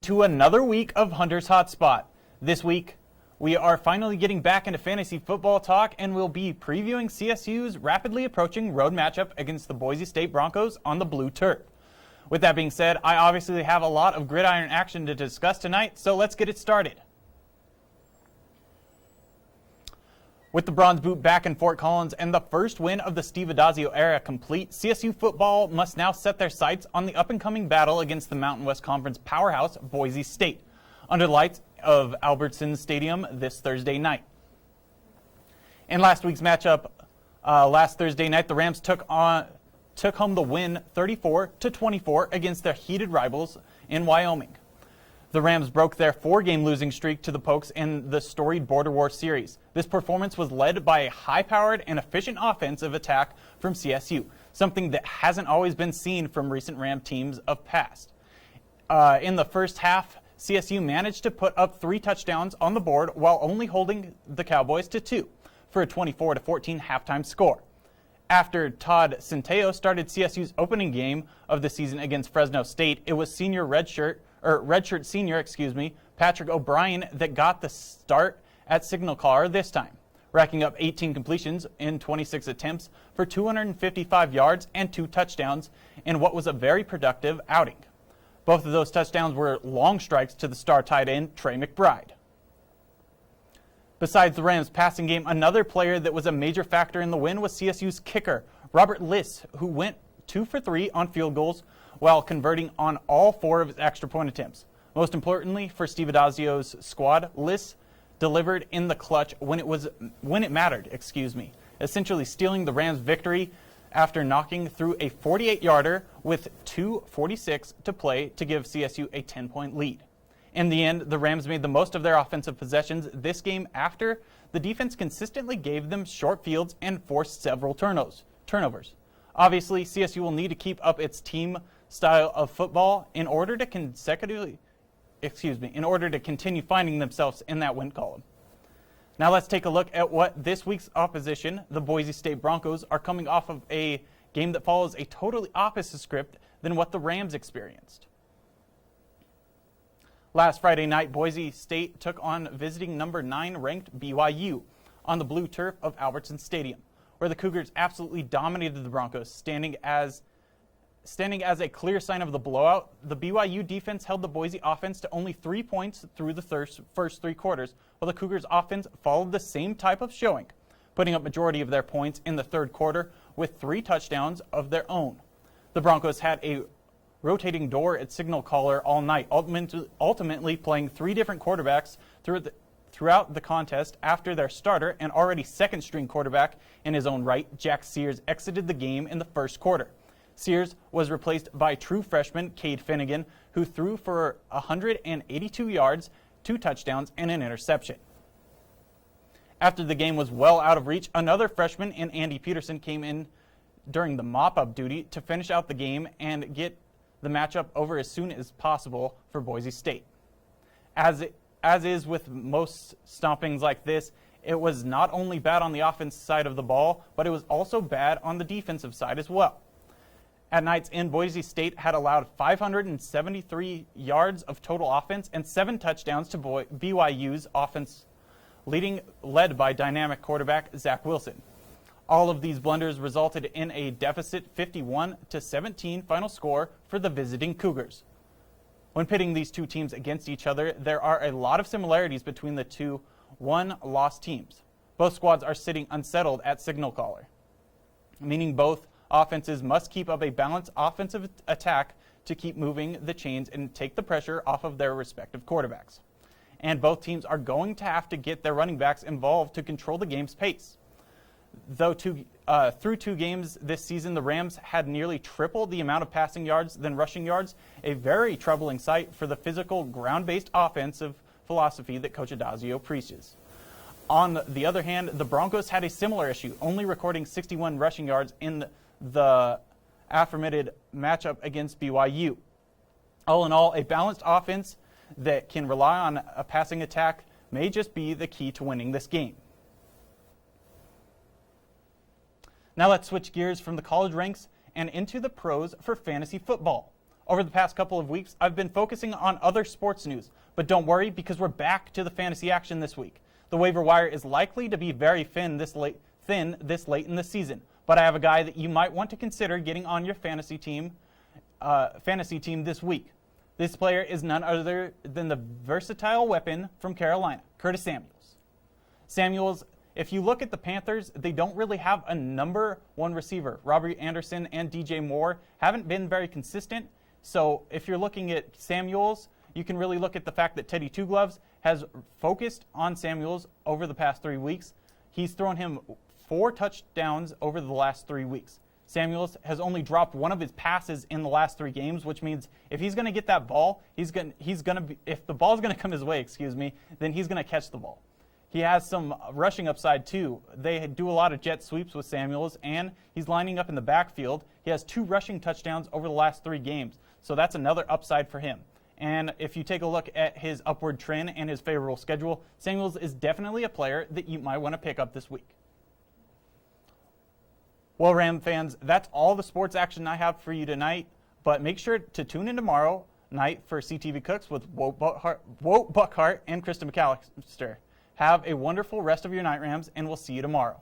To another week of Hunter's Hotspot. This week, we are finally getting back into fantasy football talk, and we'll be previewing CSU's rapidly approaching road matchup against the Boise State Broncos on the blue turf. With that being said, I obviously have a lot of gridiron action to discuss tonight, so let's get it started. With the Bronze Boot back in Fort Collins and the first win of the Steve Addazio era complete, CSU football must now set their sights on the up-and-coming battle against the Mountain West Conference powerhouse, Boise State, under the lights of Albertson Stadium this Thursday night. In last week's matchup, last Thursday night, the Rams took home the win 34-24 against their heated rivals in Wyoming. The Rams broke their 4-game losing streak to the Pokes in the storied Border War series. This performance was led by a high-powered and efficient offensive attack from CSU, something that hasn't always been seen from recent Ram teams of past. In the first half, CSU managed to put up 3 touchdowns on the board while only holding the Cowboys to 2 for a 24-14 halftime score. After Todd Centeio started CSU's opening game of the season against Fresno State, it was redshirt senior, Patrick O'Brien that got the start at signal caller this time, racking up 18 completions in 26 attempts for 255 yards and 2 touchdowns in what was a very productive outing. Both of those touchdowns were long strikes to the star tight end, Trey McBride. Besides the Rams' passing game, another player that was a major factor in the win was CSU's kicker, Robert Liss, who went 2 for 3 on field goals while converting on all 4 of his extra point attempts. Most importantly for Steve Addazio's squad, Liss delivered in the clutch when it mattered, essentially stealing the Rams' victory after knocking through a 48-yarder with 2:46 to play to give CSU a 10-point lead. In the end, the Rams made the most of their offensive possessions this game after the defense consistently gave them short fields and forced several turnovers. Obviously, CSU will need to keep up its team style of football in order to continue finding themselves in that win column. Now let's take a look at what this week's opposition, the Boise State Broncos, are coming off of a game that follows a totally opposite script than what the Rams experienced. Last Friday night, Boise State took on visiting number 9 ranked BYU on the blue turf of Albertson Stadium, where the Cougars absolutely dominated the Broncos, standing as a clear sign of the blowout. The BYU defense held the Boise offense to only 3 points through the first 3 quarters, while the Cougars offense followed the same type of showing, putting up majority of their points in the third quarter with 3 touchdowns of their own. The Broncos had a rotating door at signal caller all night, ultimately playing 3 different quarterbacks throughout the contest after their starter and already second-string quarterback in his own right, Jack Sears, exited the game in the first quarter. Sears was replaced by true freshman Cade Finnegan, who threw for 182 yards, 2 touchdowns, and an interception. After the game was well out of reach, another freshman in Andy Peterson came in during the mop-up duty to finish out the game and get the matchup over as soon as possible for Boise State. As is with most stompings like this, it was not only bad on the offensive side of the ball, but it was also bad on the defensive side as well. At night's end, Boise State had allowed 573 yards of total offense and 7 touchdowns to BYU's offense, led by dynamic quarterback Zach Wilson. All of these blunders resulted in a deficit 51-17 final score for the visiting Cougars. When pitting these 2 teams against each other, there are a lot of similarities between the 2 one-loss teams. Both squads are sitting unsettled at signal caller, meaning both offenses must keep up a balanced offensive attack to keep moving the chains and take the pressure off of their respective quarterbacks. And both teams are going to have to get their running backs involved to control the game's pace. Though through 2 games this season, the Rams had nearly triple the amount of passing yards than rushing yards, a very troubling sight for the physical, ground-based offensive philosophy that Coach Addazio preaches. On the other hand, the Broncos had a similar issue, only recording 61 rushing yards in the aforementioned matchup against BYU. All in all, a balanced offense that can rely on a passing attack may just be the key to winning this game. Now let's switch gears from the college ranks and into the pros for fantasy football. Over the past couple of weeks, I've been focusing on other sports news, but don't worry because we're back to the fantasy action this week. The waiver wire is likely to be very thin this late in the season, but I have a guy that you might want to consider getting on your fantasy team this week. This player is none other than the versatile weapon from Carolina, Curtis Samuels. Samuels, if you look at the Panthers, they don't really have a number one receiver. Robbie Anderson and DJ Moore haven't been very consistent. So if you're looking at Samuels, you can really look at the fact that Teddy Two Gloves has focused on Samuels over the past 3 weeks. He's thrown him 4 touchdowns over the last 3 weeks. Samuels has only dropped one of his passes in the last 3 games, which means if he's going to get that ball, if the ball's going to come his way, then he's going to catch the ball. He has some rushing upside too. They do a lot of jet sweeps with Samuels, and he's lining up in the backfield. He has 2 rushing touchdowns over the last 3 games, so that's another upside for him. And if you take a look at his upward trend and his favorable schedule, Samuels is definitely a player that you might want to pick up this week. Well, Ram fans, that's all the sports action I have for you tonight, but make sure to tune in tomorrow night for CTV Cooks with Wout Buckhart and Krista McAllister. Have a wonderful rest of your night, Rams, and we'll see you tomorrow.